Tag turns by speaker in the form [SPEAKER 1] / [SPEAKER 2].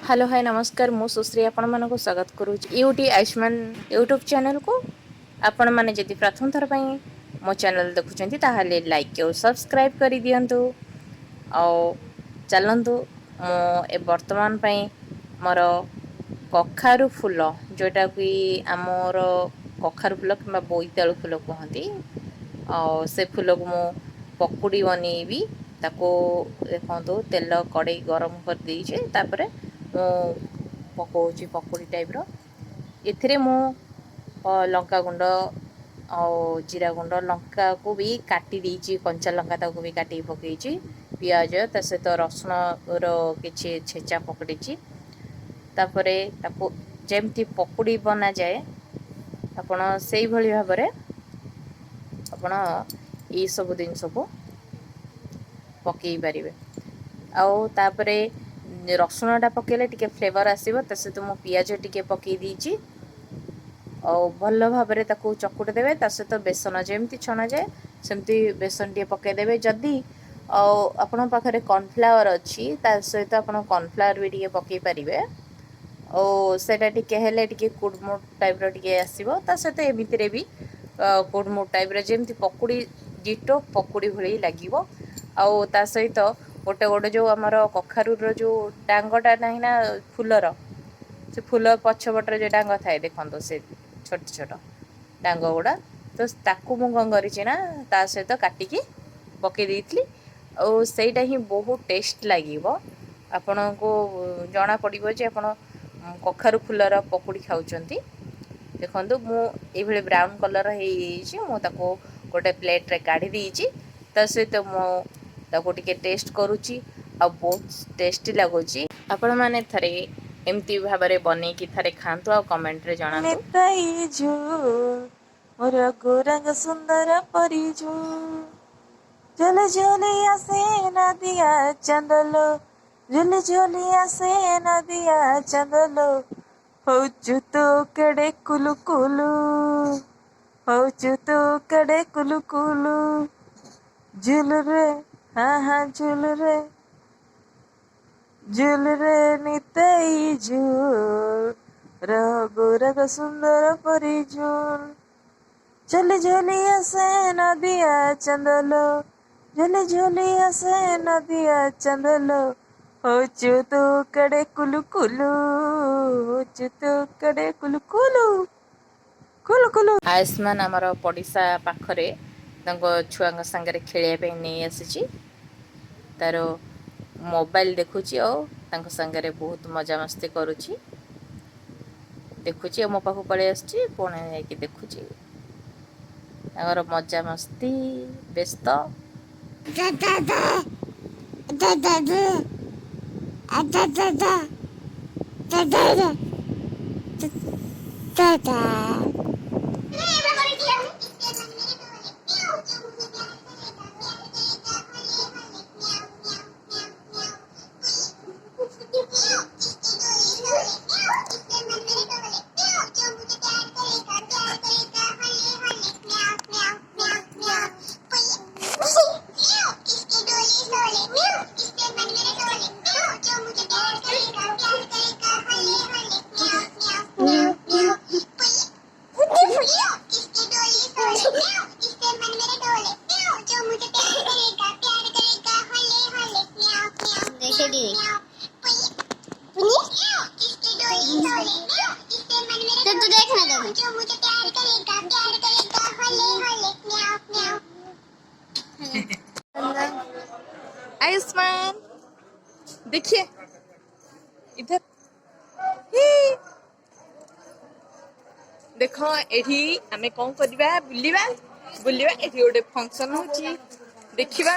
[SPEAKER 1] hello hi नमस्कार मु सुश्री आपण मानक स्वागत करूँ यूटी आयुष्मान यूट्यूब चैनल को आपण मैंने जदि प्रथम थर पर मो चैनल देखुं ताहले लाइक और सब्सक्राइब कर दिंतु चलतु मो वर्तमान मोर कखारु फूल जोटा कि आमर कखारु फूल कि बोईतालु फूल कहती से फूल को मु पकुड़ी बनईबी ताको देखो तेल कड़े गरम कर देइछे तापरे मु पकाउछि पकुड़ी टाइप रो एथिरे मु लंका गुंड और जीरा गुंड लंका को भी काटी देइछि कंचा लंका ताको भी काटी पकेइछि पियाज ता सहित रसुण रो किछि छेचा पकड़ीछि तापरे ताको जेमती पकुड़ी बना जाए आपण सेही भली भाबरे आपण ये सब जिनस को पकई पारे आउ तापरे रसुणटा पकेले टिके फ्लेवर आसीबो त सहित मु पियाज टिके पकई दीची और भल भाबरे ताको चकुट देबे त सहित बेसन जेमती छना जाए सेमती बेसन टिके पकई देबे जदी आपण पाखरे कॉर्नफ्लावर अछि ता सहित आपण कॉर्नफ्लावर भी टिके पकई परिबे और सेटा टिके हेले टिके कुडमुड टाइप रो टिके आसीबो त सहित एमितिरे भी कुडमुड टाइप रो जेमती पकुड़ी डिटो पकुड़ी भली लागिबो आउ ता सहित गोटे गोटे जो आमर कखारूर जो डांगटा नहीं ना फूलर से फूल पछपटर जो डांग थाए देखो से छोट छोट डांग गुड़ा तो ताकू मु कौन करा सहित काटिकी पकई देती और सहीटा ही बहुत टेस्ट लगे आपण को जना पड़ो जे आप कखारू फूलर पकुड़ी खाऊं देखो मुझे ब्राउन कलर हो गोटे प्लेट रे काढ़ी देइछि ता सहित मु टिके टेस्ट करुच्ची आ बहुत टेस्टी लगुच आपण मैंने थरे एमती भाव में बन कि थरे खातु आ कमेंट रे जणातु मोर गोरंग सुंदर परिजू जल जलिया से नदिया चंदलो जल जलिया से नदिया चंदलो होचु तो कड़े कुलु कुलु होचु तो कड़े कुलु कुलु झूल रे हाँ हाँ झूल रे नितई झूल रघुरग सुंदर परिझूल चल झोलिया से नदिया चंदलो जल झोलिया से नदिया चंदलो होचु तो कड़े कुलु कुलु होचु तो कड़े कुलु कुलु कुलु कुलु आयुष्मान आमर पड़िशा पाखरे छुआ सांगे खेलिया नहीं आसी तार मोबाइल देखुची और सांगे बहुत मजा मस्ती करुची देखुची मो पाख पलि आसी पुणी जा देखुची मजा मस्ती व्यस्त आयुष्मान देखिए इधर देखो एठी आमे कौन करबा बुलिबा बुलिबा एठी गोटे फंक्शन होची देखिबा